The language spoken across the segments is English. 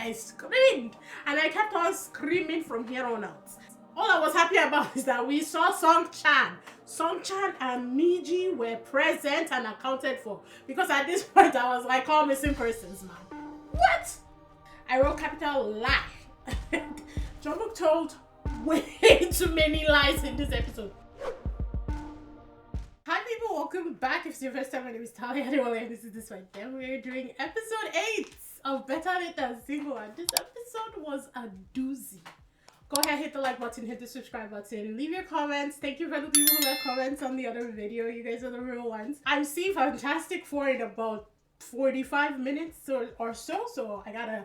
I screamed, and I kept on screaming from here on out. All I was happy about is that we saw Song-chan and Eun-ji were present and accounted for, because at this point I was like, all missing persons, man. What? I wrote capital lie. Jungkook told way too many lies in this episode. Hi people, welcome back. If it's your first time, my name is Talia and this is DISBYDEM. We're doing episode 8 of Better Late Than Single, and this episode was a doozy. Go ahead, hit the like button, hit the subscribe button, leave your comments. Thank you for the people who left comments on the other video. You guys are the real ones. I'm seeing Fantastic Four in about 45 minutes or so I gotta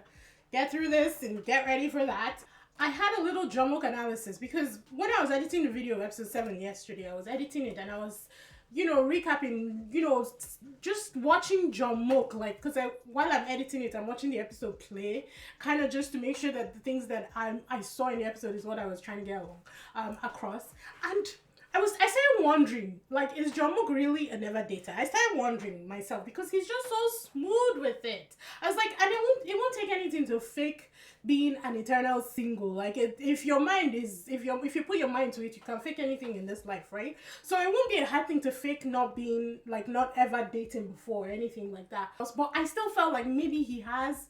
get through this and get ready for that. I had a little Jungkook analysis because when I was editing the video of episode 7 yesterday, I was editing it and I was, recapping, just watching Jungkook, like, because while I'm editing it, I'm watching the episode play, kind of just to make sure that the things that I saw in the episode is what I was trying to get across. And I started wondering, like, is Jungkook really a never dater? I started wondering myself because he's just so smooth with it. I was like, and it won't take anything to fake being an eternal single. Like, if your mind is, if you put your mind to it, you can fake anything in this life, right? So it won't be a hard thing to fake not being, like, not ever dating before or anything like that. But I still felt like maybe he has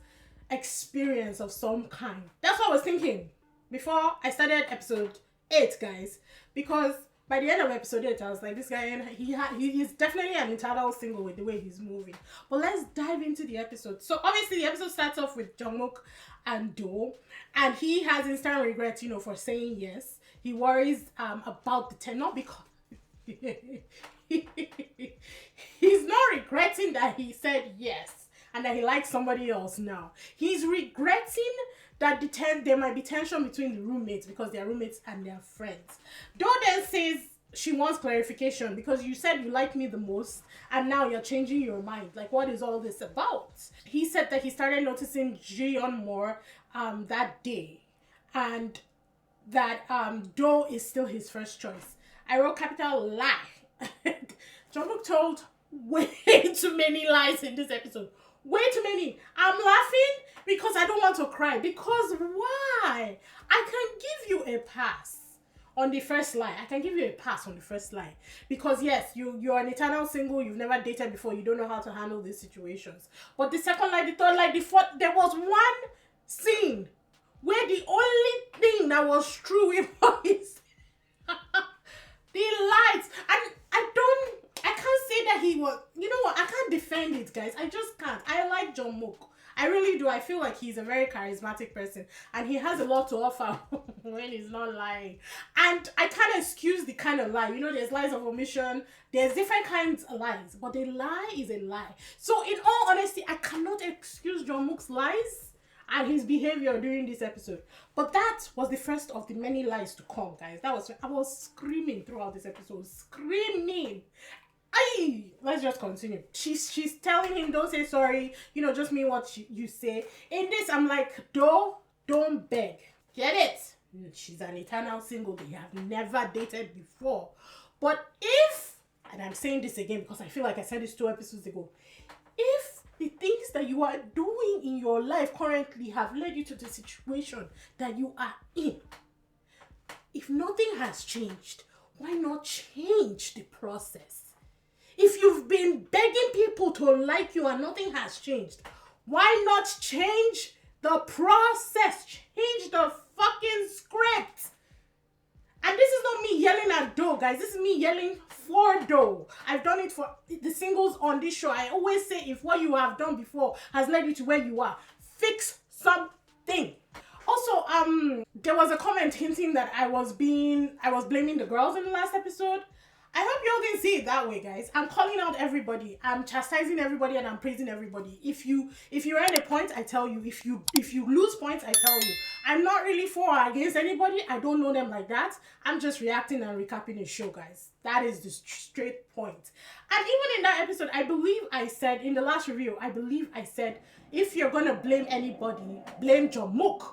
experience of some kind. That's what I was thinking before I started episode 8, guys, because by the end of episode 8, I was like, this guy, he's definitely an entitled single with the way he's moving. But let's dive into the episode. So obviously the episode starts off with Jungkook and Do, and he has instant regret, for saying yes. He worries about the 10, not because he's not regretting that he said yes and that he likes somebody else now. He's regretting that there might be tension between the roommates because they're roommates and they're friends. Do then says she wants clarification because you said you like me the most and now you're changing your mind. Like, what is all this about? He said that he started noticing Jiyeon more that day and that Do is still his first choice. I wrote capital lie. Jungkook told way too many lies in this episode. Way too many. I'm laughing because I don't want to cry. Because why? I can give you a pass on the first lie. I can give you a pass on the first lie. Because yes, you're an eternal single. You've never dated before. You don't know how to handle these situations. But the second lie, the third lie, the fourth, there was one scene where the only thing that was true with is the lights. And I can't say that he was, I can't defend it, guys. I just can't. I like Jungkook. I really do. I feel like he's a very charismatic person and he has a lot to offer when he's not lying. And I can't excuse the kind of lie. There's lies of omission. There's different kinds of lies. But a lie is a lie. So in all honesty, I cannot excuse Jungkook's lies and his behavior during this episode. But that was the first of the many lies to come, guys. I was screaming throughout this episode. Screaming. Let's just continue. She's telling him, don't say sorry, just mean what you say. In this, I'm like, don't beg. Get it? She's an eternal single. They have never dated before. But if, and I'm saying this again because I feel like I said this 2 episodes ago, if the things that you are doing in your life currently have led you to the situation that you are in, if nothing has changed, why not change the process? If you've been begging people to like you and nothing has changed, why not change the process? Change the fucking script. And this is not me yelling at Do, guys. This is me yelling for Do. I've done it for the singles on this show. I always say, if what you have done before has led you to where you are, fix something. Also, there was a comment hinting that I was blaming the girls in the last episode. I hope y'all didn't see it that way, guys. I'm calling out everybody. I'm chastising everybody and I'm praising everybody. If you earn a point, I tell you. If you lose points, I tell you. I'm not really for or against anybody. I don't know them like that. I'm just reacting and recapping the show, guys. That is the straight point. And even in that episode, I believe I said, in the last review, if you're gonna blame anybody, blame Jungkook,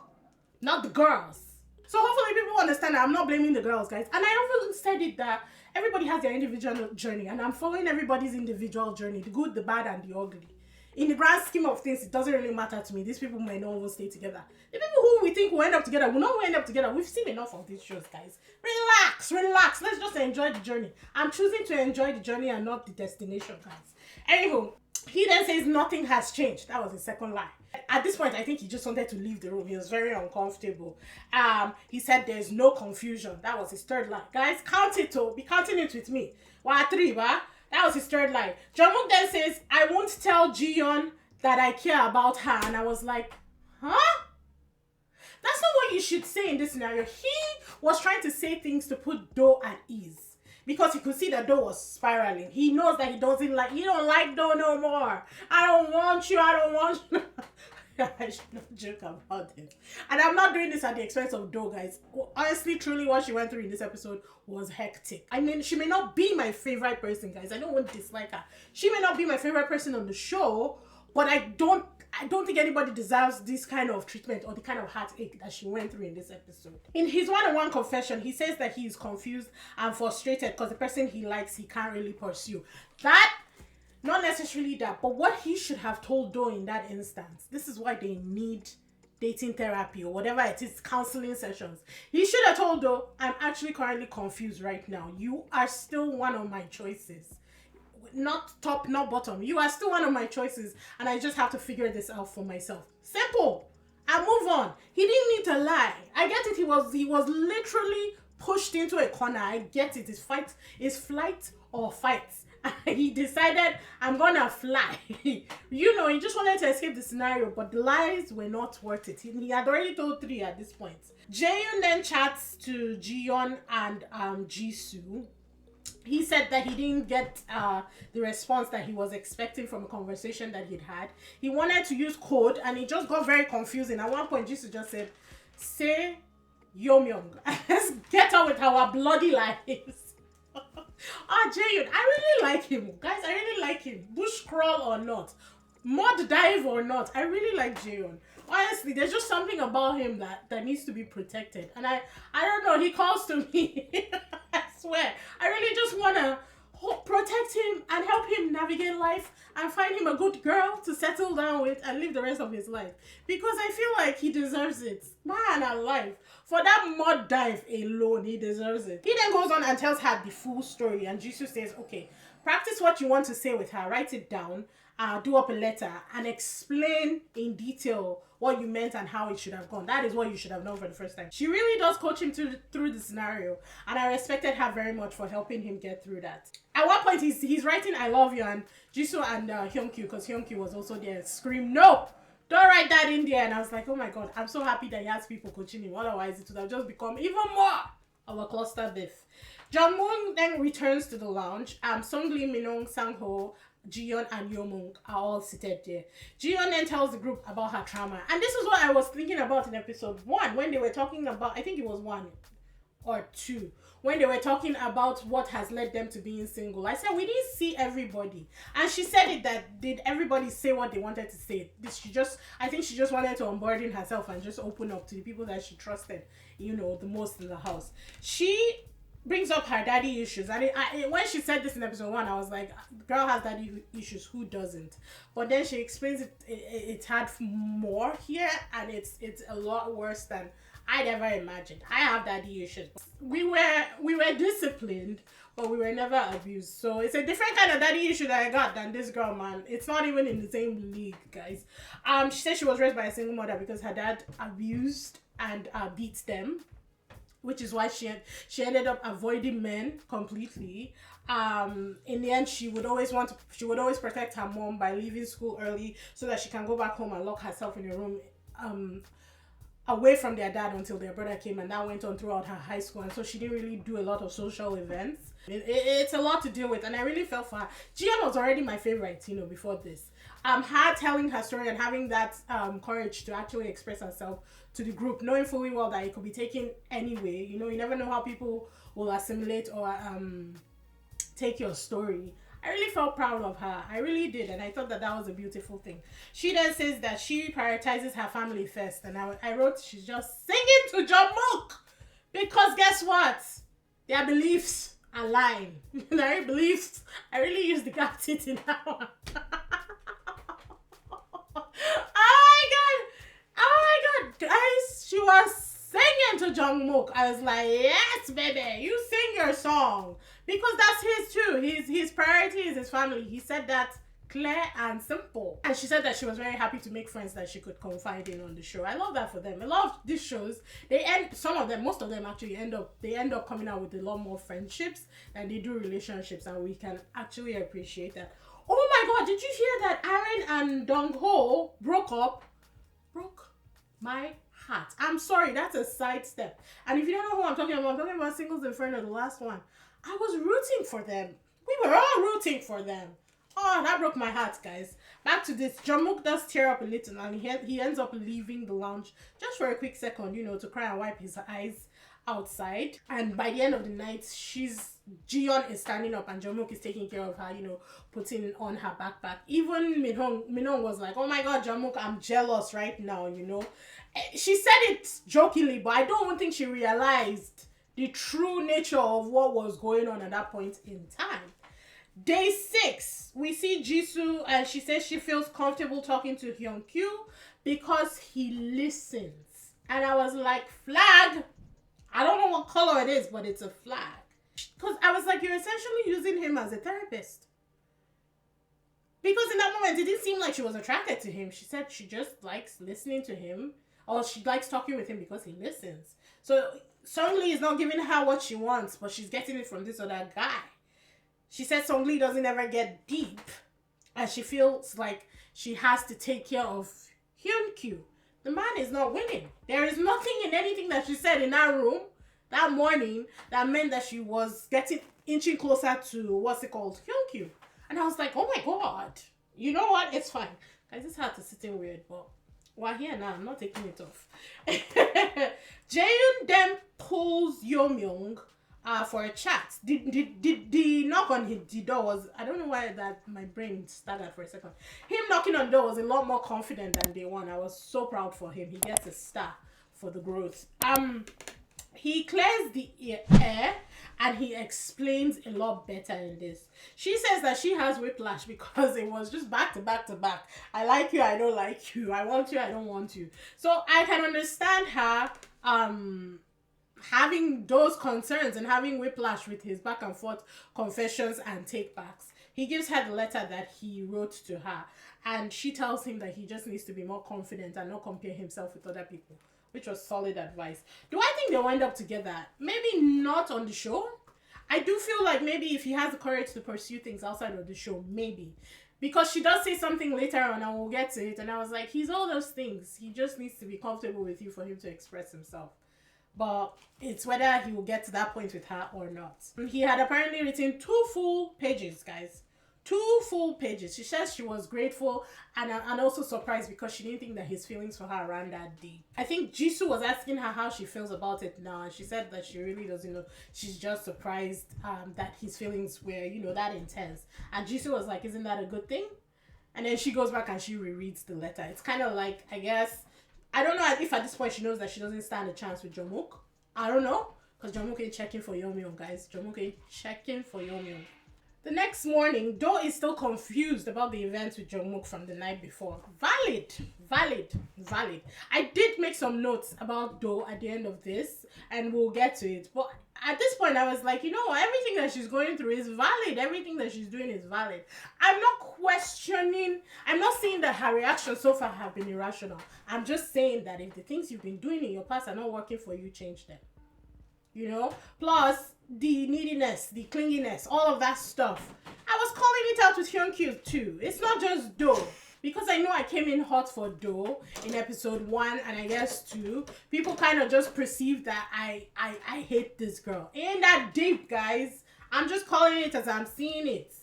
not the girls. So hopefully people understand that I'm not blaming the girls, guys. And I often said it that everybody has their individual journey and I'm following everybody's individual journey, the good, the bad, and the ugly. in the grand scheme of things, it doesn't really matter to me. These people may not even stay together. The people who we think will end up together will not end up together. We've seen enough of these shows, guys. Relax. Let's just enjoy the journey. I'm choosing to enjoy the journey and not the destination, guys. Anywho, he then says nothing has changed. That was his second lie. At this point, I think he just wanted to leave the room. He was very uncomfortable. He said there's no confusion. That was his third lie. Guys, count it to be counting it with me. 1, 3, ba? That was his third lie. Jungkook then says, I won't tell Jiyeon that I care about her. And I was like, huh? That's not what you should say in this scenario. He was trying to say things to put Do at ease. Because he could see that Do was spiraling. He knows that he don't like Do no more. I don't want you. I should not joke about it. And I'm not doing this at the expense of Do, guys. Honestly, truly, what she went through in this episode was hectic. I mean, she may not be my favorite person, guys. I don't want to dislike her. She may not be my favorite person on the show, but I don't think anybody deserves this kind of treatment or the kind of heartache that she went through in this episode. In his one-on-one confession, he says that he is confused and frustrated because the person he likes, he can't really pursue. That, not necessarily that, but what he should have told Do in that instance, this is why they need dating therapy or whatever it is, counseling sessions. He should have told Do, I'm actually currently confused right now. You are still one of my choices. Not top, not bottom. You are still one of my choices, and I just have to figure this out for myself. Simple. And move on. He didn't need to lie. I get it. He was literally pushed into a corner. I get it. It's flight or fight. He decided, I'm gonna fly. He just wanted to escape the scenario, but the lies were not worth it. He had already told 3 at this point. Jaehyun then chats to Jiyeon and Jisoo. He said that he didn't get the response that he was expecting from a conversation that he'd had. He wanted to use code, and it just got very confusing. At one point, Jisoo just said, say Yeomyung. Let's get on with our bloody lives. Jaehyun, I really like him. Guys, I really like him. Bush crawl or not, mud dive or not, I really like Jaehyun. Honestly, there's just something about him that needs to be protected. And I don't know, he calls to me. I swear. I really just want to protect him and help him navigate life and find him a good girl to settle down with and live the rest of his life. Because I feel like he deserves it. Man alive. For that mud dive alone, he deserves it. He then goes on and tells her the full story. And Jisoo says, okay, practice what you want to say with her. Write it down. Do up a letter and explain in detail what you meant and how it should have gone. That is what you should have done for the first time. She really does coach him through the scenario, and I respected her very much for helping him get through that. At one point, he's writing "I love you," and Jisoo and Eun-ji, because Eun-ji was also there, scream, "No! Don't write that in there!" And I was like, oh my god, I'm so happy that he has people coaching him. Otherwise, it would have just become even more of a cluster biff. Jungmoon then returns to the lounge. Seungri, Minong, Sangho, Jiyeon and Yeomyung are all seated there. Jiyeon then tells the group about her trauma. And this is what I was thinking about in episode 1 when they were talking about, I think it was 1 or 2, when they were talking about what has led them to being single. I said, we didn't see everybody. And she said it that, did everybody say what they wanted to say? I think she just wanted to unburden herself and just open up to the people that she trusted, the most in the house. She brings up her daddy issues, and when she said this in episode 1, I was like, the girl has daddy issues, who doesn't? But then she explains it's had more here, and it's a lot worse than I'd ever imagined. I have daddy issues. We were disciplined, but we were never abused. So it's a different kind of daddy issue that I got than this girl, man. It's not even in the same league, guys. She said she was raised by a single mother because her dad abused and beat them, which is why she ended up avoiding men completely. In the end, she would always protect her mom by leaving school early so that she can go back home and lock herself in a room away from their dad until their brother came, and that went on throughout her high school. And so she didn't really do a lot of social events. It's a lot to deal with, and I really felt for her. Jiyeon was already my favorite, before this. Her telling her story and having that courage to actually express herself to the group, knowing fully well that it could be taken anyway. You never know how people will assimilate or take your story. I really felt proud of her. I really did, and I thought that was a beautiful thing. She then says that she prioritizes her family first, and I wrote she's just singing to Jungkook, because guess what? Their beliefs align. Their beliefs. I really used the gap in that one. Jungkook, I was like, yes, baby, you sing your song. Because that's his too. His priority is his family. He said that clear and simple. And she said that she was very happy to make friends that she could confide in on the show. I love that for them. A lot of these shows, some of them, most of them actually end up coming out with a lot more friendships than they do relationships, and we can actually appreciate that. Oh my god, did you hear that Aaron and Dong-ho broke up? Broke my heart. I'm sorry, that's a sidestep. And if you don't know who I'm talking about Singles Inferno, the last one. I was rooting for them. We were all rooting for them. Oh, that broke my heart, guys. Back to this. Jungkook does tear up a little, and he ends up leaving the lounge just for a quick second, to cry and wipe his eyes outside. And by the end of the night, Jiyeon is standing up and Jungkook is taking care of her, putting on her backpack. Even Minhong was like, oh my god, Jungkook, I'm jealous right now, She said it jokingly, but I don't think she realized the true nature of what was going on at that point in time. Day 6, we see Jisoo, and she says she feels comfortable talking to Hyunkyu because he listens. And I was like, flag. I don't know what color it is, but it's a flag. Because I was like, you're essentially using him as a therapist. Because in that moment, it didn't seem like she was attracted to him. She said she just likes listening to him, or she likes talking with him because he listens. So Sungli is not giving her what she wants, but she's getting it from this other guy. She said Sungli doesn't ever get deep, and she feels like she has to take care of Hyunkyu. The man is not winning. There is nothing in anything that she said in that room that morning that meant that she was inching closer to Hyunkyu. And I was like, oh my god. You know what? It's fine. Guys, it's hard to sit in weird, but we're here now. I'm not taking it off. Jaehyun then pulls Yeomyung for a chat. The knock on the door was, I don't know why that my brain staggered for a second. Him knocking on the door was a lot more confident than day one. I was so proud for him. He gets a star for the growth. He clears the air and he explains a lot better in this. She says that she has whiplash because it was just back to back to back. I like you, I don't like you. I want you, I don't want you. So I can understand her having those concerns and having whiplash with his back and forth confessions and takebacks. He gives her the letter that he wrote to her, and she tells him that he just needs to be more confident and not compare himself with other people, which was solid advice. Do I think they'll end up together? Maybe not on the show. I do feel like maybe if he has the courage to pursue things outside of the show, maybe. Because she does say something later on and we'll get to it, and I was like, he's all those things. He just needs to be comfortable with you for him to express himself. But it's whether he will get to that point with her or not. He had apparently written 2 full pages, guys. 2 full pages. She says she was grateful and also surprised because she didn't think that his feelings for her ran that deep. I think Jisoo was asking her how she feels about it now, and she said that she really doesn't know. She's just surprised that his feelings were, that intense. And Jisoo was like, isn't that a good thing? And then she goes back and she rereads the letter. It's kind of like, I guess, I don't know if at this point she knows that she doesn't stand a chance with Jungkook. I don't know. Because Jungkook ain't checking for Yeomyung, guys. Jungkook ain't checking for Yeomyung. The next morning, Do is still confused about the events with Jungkook from the night before. Valid. I did make some notes about Do at the end of this, and we'll get to it. But at this point, I was like, everything that she's going through is valid. Everything that she's doing is valid. I'm not saying that her reactions so far have been irrational. I'm just saying that if the things you've been doing in your past are not working for you, change them. Plus the neediness, the clinginess, all of that stuff. I was calling it out with Hyunkyu too. It's not just Do. Because I know I came in hot for Do in episode 1 and I guess 2. People kind of just perceive that I hate this girl. Ain't that deep, guys. I'm just calling it as I'm seeing it.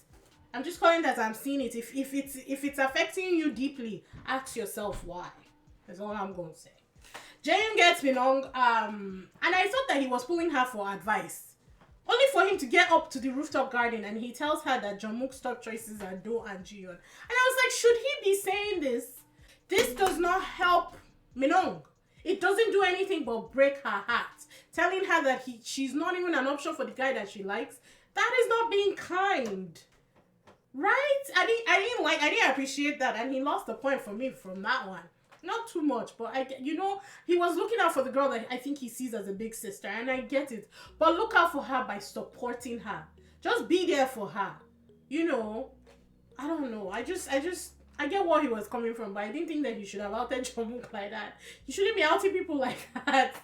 If it's affecting you deeply, ask yourself why. That's all I'm going to say. Jaehyun gets Minhong, and I thought that he was pulling her for advice. Only for him to get up to the rooftop garden and he tells her that Jungkook's top choices are Do and Jiyeon. And I was like, should he be saying this? This does not help Minhong. It doesn't do anything but break her heart. Telling her that she's not even an option for the guy that she likes. That is not being kind. Right? I didn't appreciate that, and he lost the point for me from that one. not too much, but he was looking out for the girl that I think he sees as a big sister, and I get it. But look out for her by supporting her. Just be there for her. I don't know. I get what he was coming from, but I didn't think that he should have outed Jungkook like that. You shouldn't be outing people like that.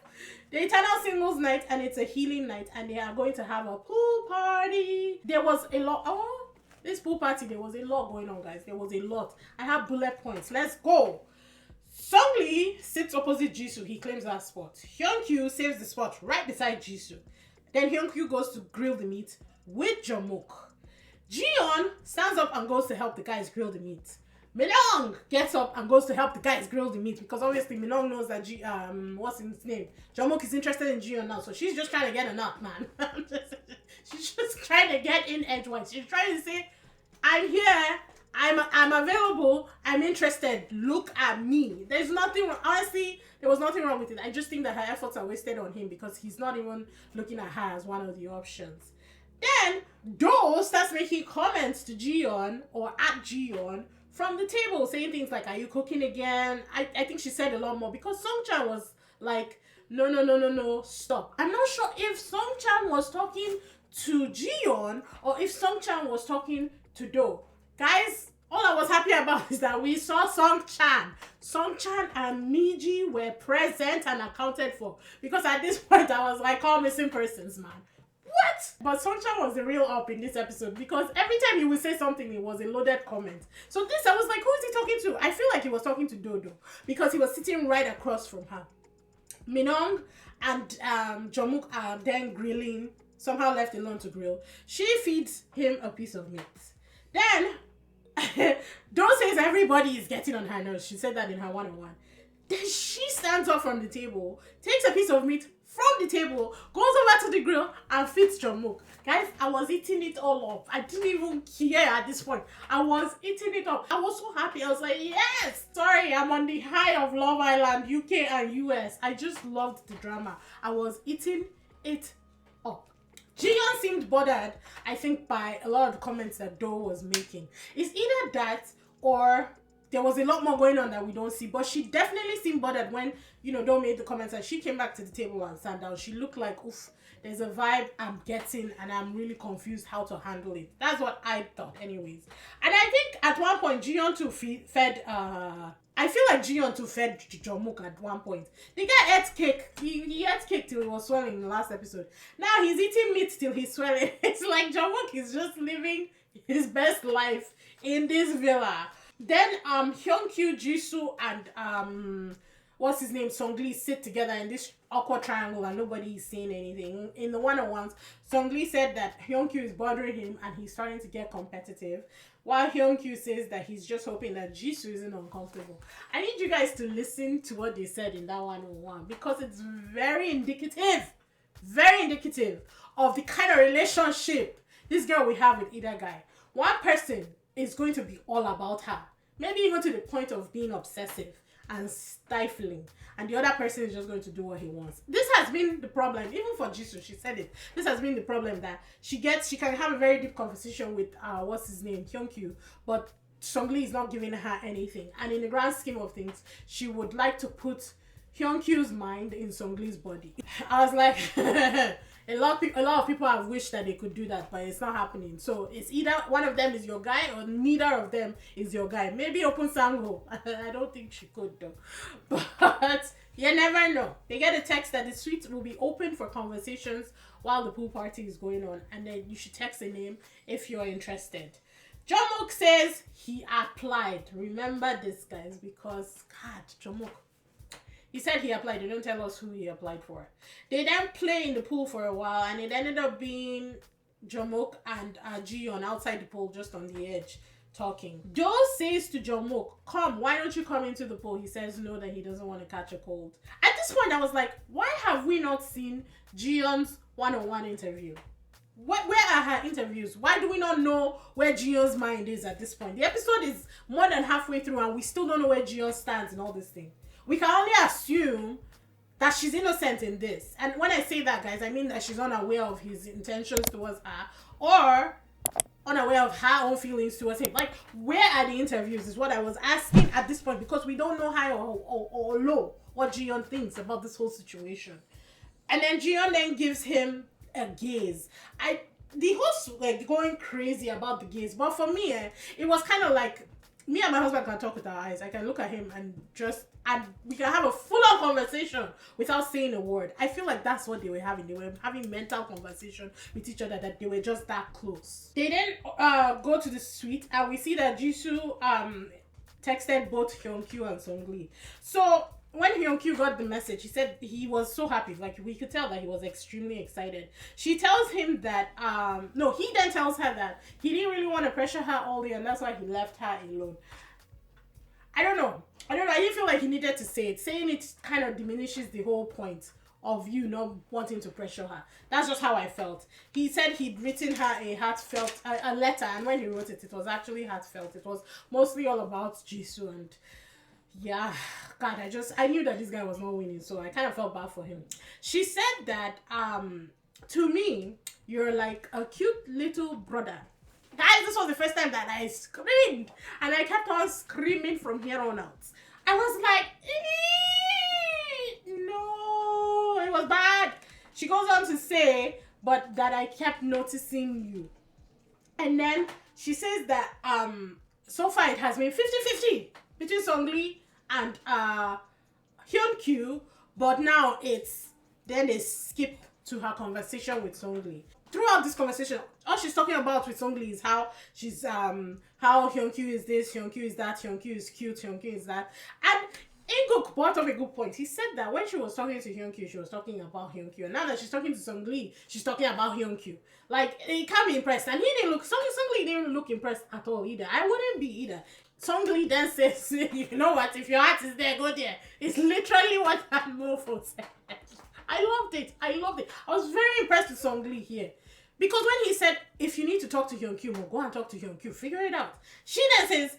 The Eternal Singles Night, and it's a healing night, and they are going to have a pool party. There was a lot. This pool party, there was a lot going on, guys. There was a lot. I have bullet points. Let's go. Seungli sits opposite Jisoo. He claims that spot. Hyunkyu saves the spot right beside Jisoo. Then Hyunkyu goes to grill the meat with Jungkook. Jiyeon stands up and goes to help the guys grill the meat. Minong gets up and goes to help the guys grill the meat, because obviously Minong knows that what's his name? Jungkook is interested in Jiyeon now, so she's just trying to get a nut, man. She's just trying to get in edgewise. She's trying to say, I'm here, I'm available, I'm interested, look at me. There's nothing wrong. Honestly, there was nothing wrong with it. I just think that her efforts are wasted on him because he's not even looking at her as one of the options. Then Do starts making comments to Jiyeon or at Jiyeon from the table, saying things like, are you cooking again? I think she said a lot more, because Songchan was like, no, stop. I'm not sure if Songchan was talking to Jiyeon or if Songchan was talking to Do. Guys, all I was happy about is that we saw Songchan. Songchan and Miji were present and accounted for, because at this point I was like, all missing persons, man. What? But Songchan was the real up in this episode, because every time he would say something, it was a loaded comment. So this, I was like, who is he talking to? I feel like he was talking to Dodo, because he was sitting right across from her. Minong and Jungkook are then grilling, somehow left alone to grill. She feeds him a piece of meat. Then, Do says everybody is getting on her nerves. She said that in her one-on-one. Then she stands up from the table, takes a piece of meat from the table, goes over to the grill and feeds Jungkook. Guys, I was eating it all up. I didn't even care at this point. I was eating it up. I was so happy. I was like, yes! Sorry, I'm on the high of Love Island, UK and US. I just loved the drama. I was eating it up. Jiyeon seemed bothered, I think, by a lot of the comments that Do was making. It's either that or there was a lot more going on that we don't see, but she definitely seemed bothered when, Do made the comments and she came back to the table and sat down. She looked like, oof, there's a vibe I'm getting and I'm really confused how to handle it. That's what I thought anyways. And I think at one point, Jiyeon too fed, I feel like Jiyeon too fed Jungkook at one point. The guy ate cake. He ate cake till he was swelling in the last episode. Now he's eating meat till he's swelling. It's like Jungkook is just living his best life in this villa. Then Hyunkyu, Jisoo, and what's his name, Seungli sit together in this awkward triangle and nobody is saying anything. In the one-on-ones, Seungli said that Hyunkyu is bothering him and he's starting to get competitive, while Hyunkyu says that he's just hoping that Jisoo isn't uncomfortable. I need you guys to listen to what they said in that one-on-one, because it's very indicative of the kind of relationship this girl will have with either guy. One person is going to be all about her, maybe even to the point of being obsessive and stifling, and the other person is just going to do what he wants. This has been the problem, even for Jisoo. She said it. This has been the problem, that she can have a very deep conversation with what's his name, Hyunkyu, but Seungli is not giving her anything. And in the grand scheme of things, she would like to put Hyunkyu's mind in Seungli's body. I was like, a lot of people have wished that they could do that, but it's not happening. So it's either one of them is your guy or neither of them is your guy. Maybe Open Sango. I don't think she could though. But you never know. They get a text that the suite will be open for conversations while the pool party is going on, and then you should text a name if you're interested. Jungkook says he applied. Remember this, guys, because God, Jungkook. He said he applied. They don't tell us who he applied for. They then play in the pool for a while, and it ended up being Jungkook and Jiyeon outside the pool, just on the edge, talking. Do says to Jungkook, come, why don't you come into the pool? He says no, that he doesn't want to catch a cold. At this point, I was like, why have we not seen Jiyeon's one-on-one interview? Where are her interviews? Why do we not know where Jiyeon's mind is at this point? The episode is more than halfway through, and we still don't know where Jiyeon stands in all this thing. We can only assume that she's innocent in this. And when I say that, guys, I mean that she's unaware of his intentions towards her. Or unaware of her own feelings towards him. Like, where are the interviews is what I was asking at this point, because we don't know high or low what Jiyeon thinks about this whole situation. And then Jiyeon then gives him a gaze. The host like going crazy about the gaze, but for me, it was kind of like me and my husband can talk with our eyes. I can look at him and we can have a full-on conversation without saying a word. I feel like that's what they were having. They were having mental conversation with each other, that they were just that close. They then go to the suite, and we see that Jisoo texted both Hyunkyu and Seungri. So when Hyunkyu got the message, he said he was so happy. Like, we could tell that he was extremely excited. She tells him that, he then tells her that he didn't really want to pressure her all day, and that's why he left her alone. I don't know. I didn't feel like he needed to say it. Saying it kind of diminishes the whole point of you not wanting to pressure her. That's just how I felt. He said he'd written her a letter, and when he wrote it, it was actually heartfelt. It was mostly all about Jisoo, and yeah, God, I knew that this guy was not winning, so I kind of felt bad for him. She said that, to me, you're like a cute little brother. Guys, this was the first time that I screamed, and I kept on screaming from here on out. I was like, no, it was bad. She goes on to say, but that I kept noticing you. And then she says that, so far it has been 50-50 between Seungri and Hyunkyu, but now they skip to her conversation with Seungri. Throughout this conversation, all she's talking about with Seungri is how she's how Hyunkyu is this, Hyunkyu is that, Hyunkyu is cute, Hyunkyu is that. And In-guk brought up a good point. He said that when she was talking to Hyunkyu, she was talking about Hyunkyu, and now that she's talking to Seungri, she's talking about Hyunkyu. Like, he can't be impressed, and Seungri didn't look impressed at all either. I wouldn't be either. Seungri then says, you know what, if your heart is there, go there. It's literally what that mofo said. I loved it. I was very impressed with Seungri here. Because when he said, if you need to talk to Hyunkyu, go and talk to Hyunkyu, figure it out. She then says,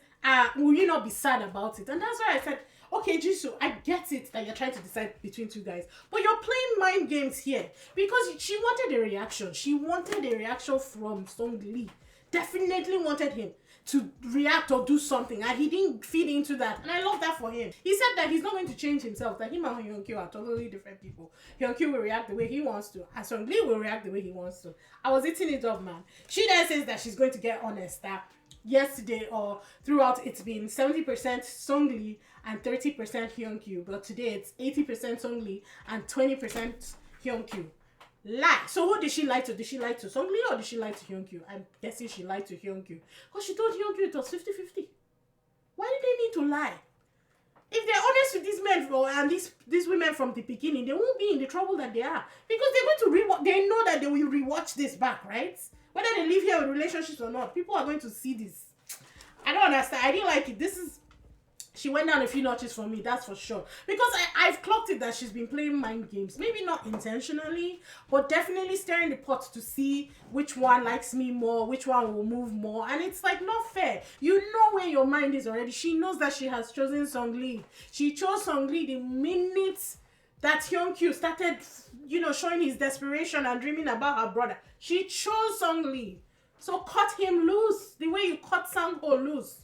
will you not be sad about it? And that's why I said, okay, Jisoo, I get it that you're trying to decide between two guys, but you're playing mind games here. Because she wanted a reaction. She wanted a reaction from Seungri. Definitely wanted him to react or do something, and he didn't feed into that, and I love that for him. He said that he's not going to change himself, that him and Hyunkyu are totally different people. Hyunkyu will react the way he wants to, and Seungri will react the way he wants to. I was eating it up, man. She then says that she's going to get honest, that yesterday or throughout it's been 70% Seungri and 30% Hyunkyu, but today it's 80% Seungri and 20% Hyunkyu. Lie. So who did she lie to? Did she lie to Seungri or did she lie to Hyunkyu? I'm guessing she lied to Hyunkyu. Because she told Hyunkyu it was 50-50. Why did they need to lie? If they're honest with these men and these women from the beginning, they won't be in the trouble that they are. Because they're going to they know that they will rewatch this back, right? Whether they live here with relationships or not, people are going to see this. I don't understand. I didn't like it. She went down a few notches for me, that's for sure. Because I've clocked it that she's been playing mind games. Maybe not intentionally, but definitely stirring the pot to see which one likes me more, which one will move more. And it's like not fair. You know where your mind is already. She knows that she has chosen Seungri. She chose Seungri the minute that Hyunkyu started, showing his desperation and dreaming about her brother. She chose Seungri. So cut him loose the way you cut Sang-ho loose.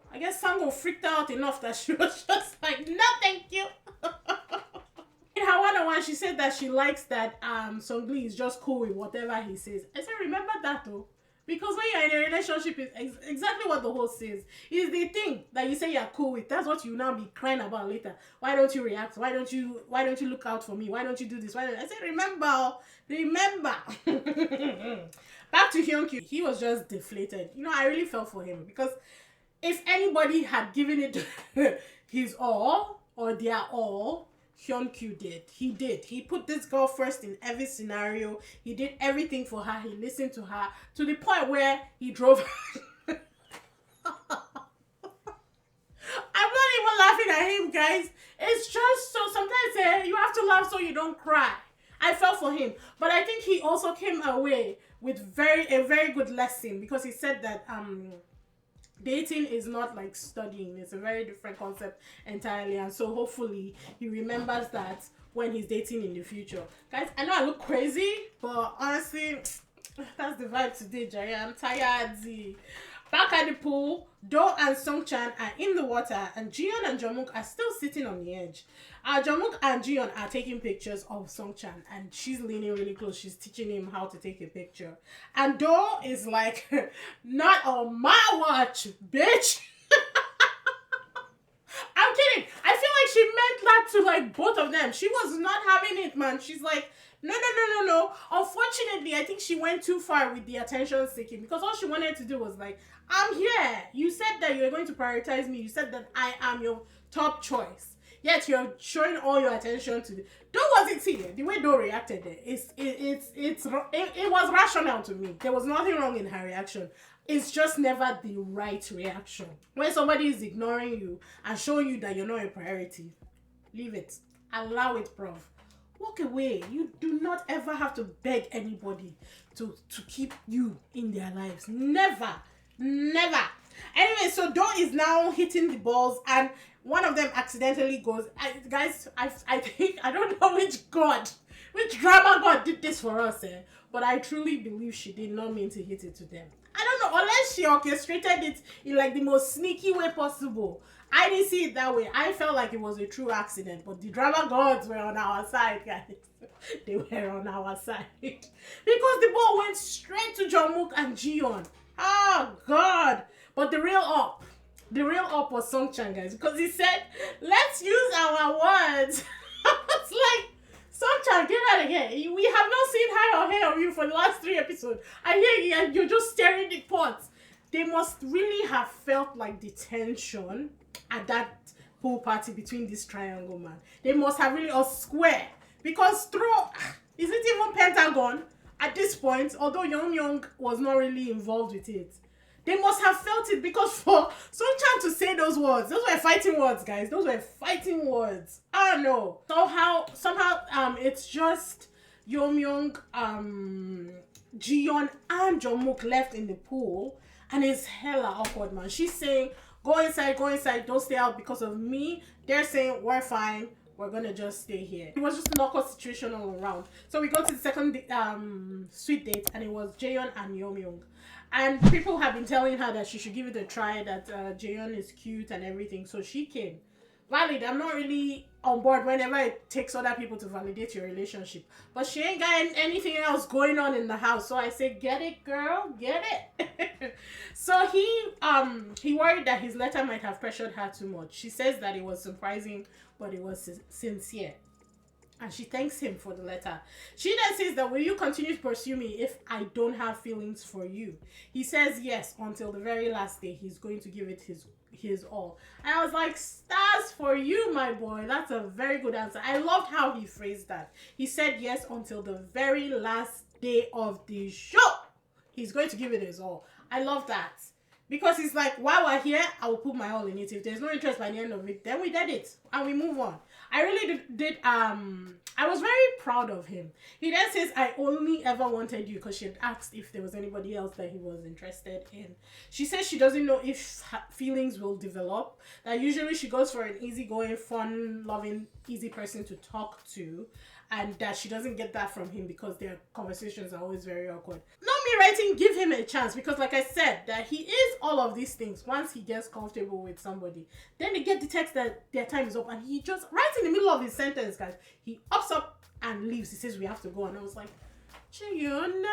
I guess Sang-ho freaked out enough that she was just like, no, thank you. In her one-on-one, she said that she likes that Seungri is just cool with whatever he says. I said, remember that though. Because when you're in a relationship, it's exactly what the host says. It's the thing that you say you're cool with. That's what you now be crying about later. Why don't you react? Why don't you look out for me? Why don't you do this? I said, remember. Back to Hyunkyu. He was just deflated. I really felt for him because if anybody had given it his all or their all, Hyunkyu did. He did. He put this girl first in every scenario. He did everything for her. He listened to her to the point where he drove her. I'm not even laughing at him, guys. It's just so sometimes you have to laugh so you don't cry. I felt for him. But I think he also came away with a very good lesson because he said that dating is not like studying. It's a very different concept entirely, and so hopefully he remembers that when he's dating in the future. Guys, I know I look crazy, but honestly, That's the vibe today, Jerry. I'm tired. Back at the pool, Do and Songchan are in the water, and Jiyeon and Jungkook are still sitting on the edge. Jungkook and Jiyeon are taking pictures of Songchan, and she's leaning really close. She's teaching him how to take a picture. And Do is like, not on my watch, bitch. I'm kidding. I feel like she meant that to like both of them. She was not having it, man. She's like, no. Unfortunately, I think she went too far with the attention seeking, because all she wanted to do was like, I'm here. You said that you're going to prioritize me. You said that I am your top choice. Yet you're showing all your attention to Do wasn't here. The way Do reacted there, it was rational to me. There was nothing wrong in her reaction. It's just never the right reaction. When somebody is ignoring you and showing you that you're not a priority, leave it. Allow it, bruv. Walk away. You do not ever have to beg anybody to keep you in their lives. Never. Anyway, so Do is now hitting the balls, and one of them accidentally goes. Guys, I think, I don't know which drama god did this for us, but I truly believe she did not mean to hit it to them. I don't know, unless she orchestrated it in like the most sneaky way possible. I didn't see it that way. I felt like it was a true accident, but the drama gods were on our side, guys. They were on our side. Because the ball went straight to Jungkook and Jiyeon. Oh, God. But the real up was Songchan, guys, because he said, let's use our words. It's like, Songchan, get out of here. We have not seen her or hair of you for the last 3 episodes. I hear you and you're just staring at pots. They must really have felt like the tension at that pool party between this triangle, man. They must have really, or square. Because is it even pentagon at this point? Although Young was not really involved with it. They must have felt it, because for Songchan to say those words, those were fighting words, guys. Those were fighting words. I don't know. Somehow, it's just Young, Jiyeon, and Jungkook left in the pool, and it's hella awkward, man. She's saying, go inside, don't stay out because of me. They're saying, we're fine. We're gonna just stay here. It was just an awkward situation all around. So we go to the second sweet date, and it was Jaehyun and Yeomyung. And people have been telling her that she should give it a try, that Jaehyun is cute and everything. So she came. Valid. I'm not really on board whenever it takes other people to validate your relationship. But she ain't got anything else going on in the house. So I say, get it, girl, get it. So he worried that his letter might have pressured her too much. She says that it was surprising, but it was sincere. And she thanks him for the letter. She then says that, will you continue to pursue me if I don't have feelings for you? He says yes, until the very last day. He's going to give it his all. And I was like, stars for you, my boy. That's a very good answer. I loved how he phrased that. He said yes until the very last day of the show. He's going to give it his all. I love that. Because he's like, while we're here, I will put my all in it. If there's no interest by the end of it, then we did it. And we move on. I really did I was very proud of him. He then says, I only ever wanted you, because she had asked if there was anybody else that he was interested in. She says she doesn't know if feelings will develop. That usually she goes for an easygoing, fun, loving, easy person to talk to. And that she doesn't get that from him because their conversations are always very awkward. Not me writing, give him a chance, because like I said, that he is all of these things once he gets comfortable with somebody. Then they get the text that their time is up, and he just, right in the middle of his sentence, guys, he ups up and leaves. He says, we have to go. And I was like, Jaehyun,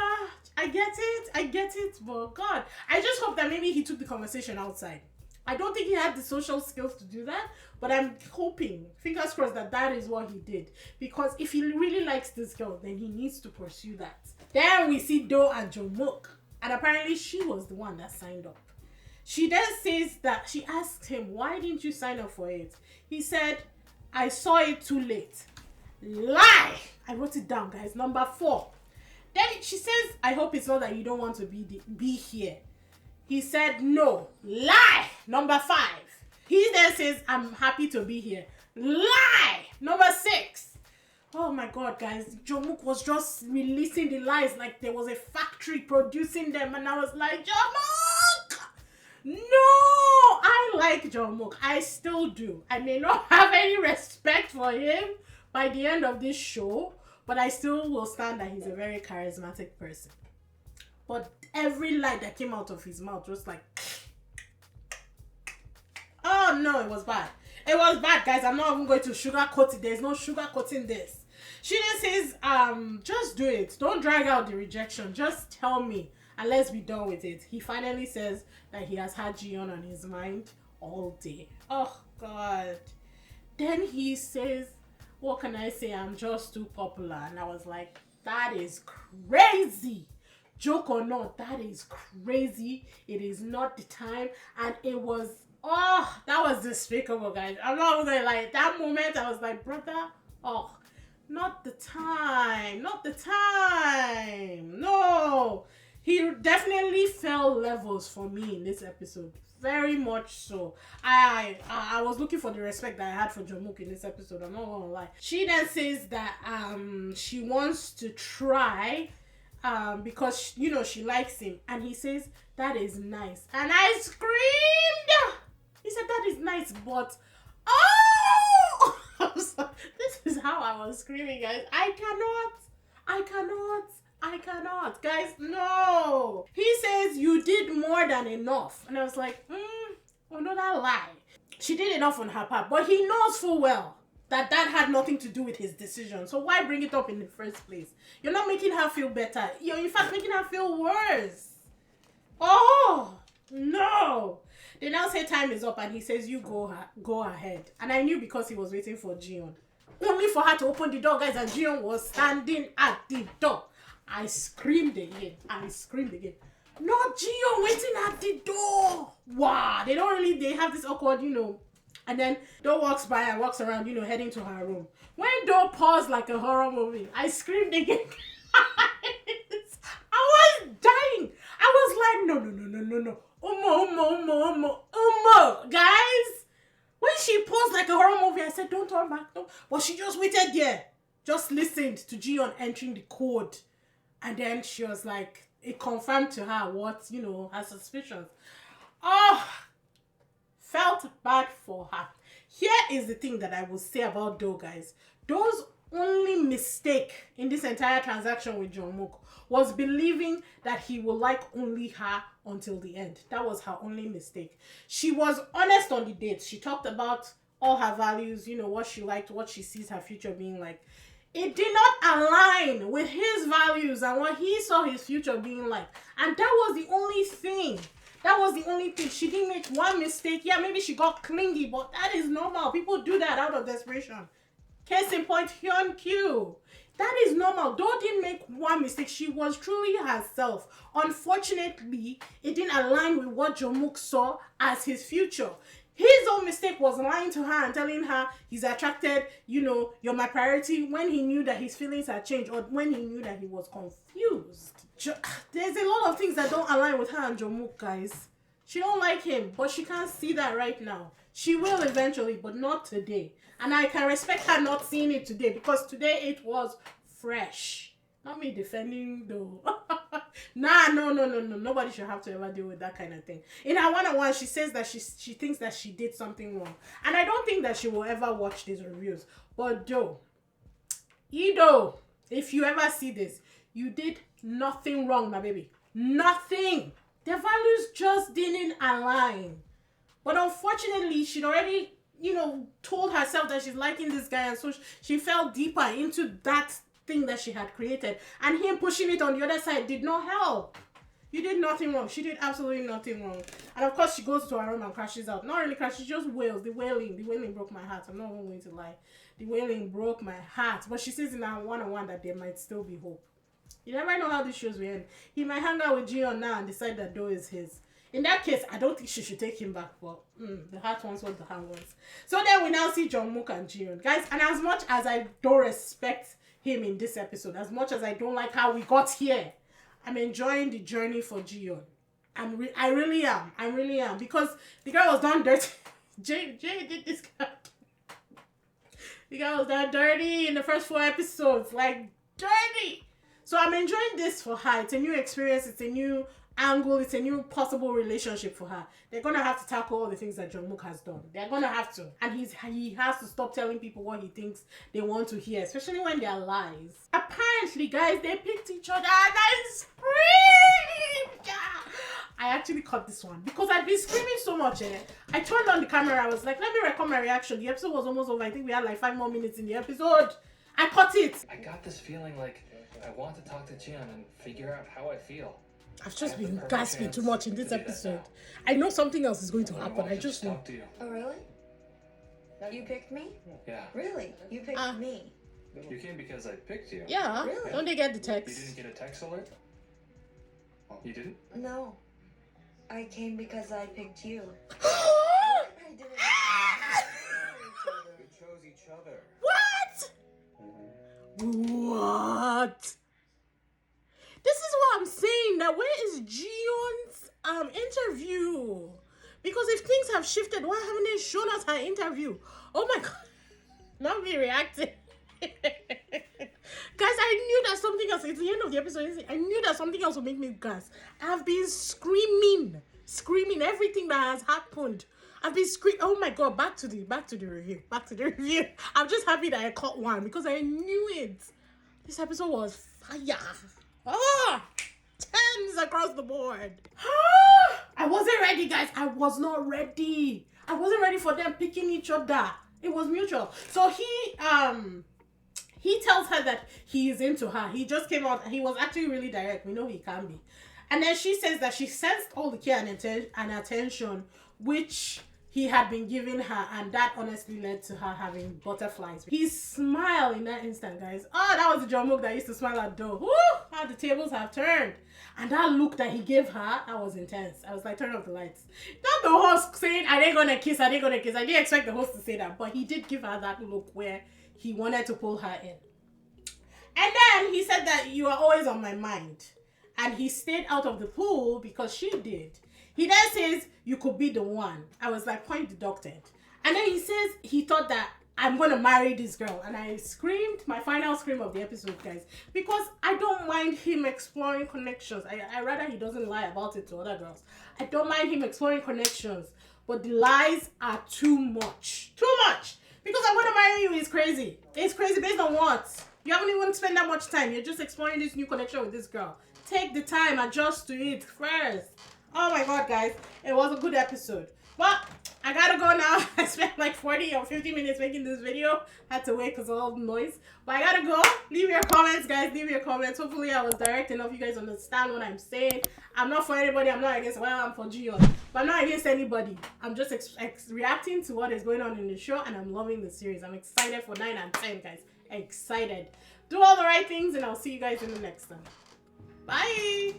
I get it, but God, I just hope that maybe he took the conversation outside. I don't think he had the social skills to do that, but I'm hoping, fingers crossed, that is what he did. Because if he really likes this girl, then he needs to pursue that. Then we see Do and Jungkook, and apparently she was the one that signed up. She then says that she asked him, why didn't you sign up for it? He said, I saw it too late. Lie! I wrote it down, guys. Number 4. Then she says, I hope it's not that you don't want to be here. He said, no. Lie! Number 5. He then says, I'm happy to be here. Lie! Number 6. Oh my God, guys. Jungkook was just releasing the lies like there was a factory producing them. And I was like, Jungkook! No! I like Jungkook. I still do. I may not have any respect for him by the end of this show, but I still will stand that he's a very charismatic person. but every lie that came out of his mouth was like, oh no, it was bad. It was bad, guys. I'm not even going to sugarcoat it. There's no sugarcoating this. She then says, just do it. Don't drag out the rejection. Just tell me and let's be done with it. He finally says that he has had Jiyeon on his mind all day. Oh God. Then he says, what can I say? I'm just too popular. And I was like, that is crazy. Joke or not, that is crazy. It is not the time. And it was, oh, that was despicable, guys. I'm not gonna lie. That moment, I was like, brother, oh, not the time. Not the time. No. He definitely fell levels for me in this episode. Very much so. I was looking for the respect that I had for Jungkook in this episode. I'm not gonna lie. She then says that she wants to try because you know she likes him, and he says that is nice, and I screamed. He said that is nice, but oh, this is how I was screaming, guys. I cannot, guys. No. He says you did more than enough, and I was like, another lie. She did enough on her part, but he knows full well that had nothing to do with his decision. So why bring it up in the first place? You're not making her feel better. You're in fact making her feel worse. Oh no. They now say time is up, and he says you go ahead. And I knew because he was waiting for Jiyeon. Only for her to open the door, guys, and Jiyeon was standing at the door. I screamed again. Not Jiyeon waiting at the door. Wow. They have this awkward, and then Do walks by and walks around, heading to her room. When Do paused like a horror movie, I screamed again. I was dying. I was like, no. Umo. Guys, when she paused like a horror movie, I said, don't turn back. No. But she just waited there. Just listened to Jiyeon entering the code. And then she was like, it confirmed to her what, her suspicions. Oh, felt bad for her. Here is the thing that I will say about Do, guys. Do's only mistake in this entire transaction with Jungkook was believing that he will like only her until the end. That was her only mistake. She was honest on the date. She talked about all her values, what she liked, what she sees her future being like. It did not align with his values and what he saw his future being like. And that was the only thing. She didn't make one mistake. Yeah, maybe she got clingy, but that is normal. People do that out of desperation. Case in point, Eun-ji. That is normal. Do didn't make one mistake. She was truly herself. Unfortunately, it didn't align with what Jungkook saw as his future. His own mistake was lying to her and telling her he's attracted, you're my priority, when he knew that his feelings had changed, or when he knew that he was confused. There's a lot of things that don't align with her and Jungkook, guys. She don't like him, but she can't see that right now. She will eventually, but not today. And I can respect her not seeing it today, because today it was fresh. Not me defending though. Nah, no. Nobody should have to ever deal with that kind of thing. In her one-on-one, she says that she thinks that she did something wrong. And I don't think that she will ever watch these reviews. But Ido, if you ever see this, you did nothing wrong, my baby. Nothing. Their values just didn't align. But unfortunately, she'd already, told herself that she's liking this guy. And so she fell deeper into that thing that she had created, and him pushing it on the other side did not help. You did nothing wrong. She did absolutely nothing wrong. And of course she goes to her room and crashes out. Not really crash, she just wails. The wailing broke my heart. I'm not even going to lie. The wailing broke my heart. But she says in her one-on-one that there might still be hope. You never know how these shows will end. He might hang out with Jiyeon now and decide that Do is his. In that case, I don't think she should take him back. But the heart wants what the hand wants. So then we now see Jungkook and Jiyeon. Guys, and as much as I don't respect him in this episode, as much as I don't like how we got here, I'm enjoying the journey for Jiyeon. I really am, because the girl was done dirty. Jay did this guy. The girl was done dirty in the first 4 episodes, like dirty. So I'm enjoying this for her. It's a new experience. It's a new angle. It's a new possible relationship for her. They're gonna have to tackle all the things that Jungkook has done. They're gonna have to, and he has to stop telling people what he thinks they want to hear, especially when they're lies. Apparently, guys, they picked each other, and I I actually cut this one because I'd been screaming so much. I turned on the camera. I was like, let me record my reaction. The episode was almost over. I think we had like 5 more minutes in the episode. I cut it. I got this feeling like I want to talk to Jian and figure out how I feel. I've just been gasping too much in this episode. I know something else is going to happen. I just know. Oh, really? You picked me? Yeah. Really? You picked me? You came because I picked you. Yeah. Really? Don't they get the You text? didn't get a text alert? You didn't? No. I came because I picked you. I didn't. We chose each other. What? This is what I'm saying. Now, where is Jiyeon's interview? Because if things have shifted, why haven't they shown us her interview? Oh my god. Not me reacting. Guys, I knew that something else. It's the end of the episode. Isn't it? I knew that something else would make me gas. I've been screaming everything that has happened. I've been screaming. Oh my god, back to the review. I'm just happy that I caught one because I knew it. This episode was fire. 10s across the board. I wasn't ready, guys. I was not ready. I wasn't ready for them picking each other. It was mutual. So he tells her that he is into her. He just came out. He was actually really direct. We know he can be. And then she says that she sensed all the care and attention which he had been giving her, and that honestly led to her having butterflies. His smile in that instant, guys. Oh, that was the John Mook that used to smile at Doe. Woo! How the tables have turned. And that look that he gave her, that was intense. I was like, turn off the lights. Not the host saying, are they gonna kiss? I didn't expect the host to say that, but he did give her that look where he wanted to pull her in. And then he said that you are always on my mind. And he stayed out of the pool because she did. He then says, you could be the one. I was like, point deducted. And then he says, he thought that I'm going to marry this girl. And I screamed, my final scream of the episode, guys. Because I don't mind him exploring connections. I rather he doesn't lie about it to other girls. I don't mind him exploring connections. But the lies are too much. Too much. Because I'm going to marry you is crazy. It's crazy based on what? You haven't even spent that much time. You're just exploring this new connection with this girl. Take the time, adjust to it first. Oh my god, guys. It was a good episode. But I gotta go now. I spent like 40 or 50 minutes making this video. Had to wait because of all the noise. But I gotta go. Leave your comments, guys. Leave your comments. Hopefully I was direct enough. You guys understand what I'm saying. I'm not for anybody. I'm not against, well, I'm for Jiyeon. But I'm not against anybody. I'm just reacting to what is going on in the show. And I'm loving the series. I'm excited for 9 and 10, guys. Excited. Do all the right things and I'll see you guys in the next one. Bye.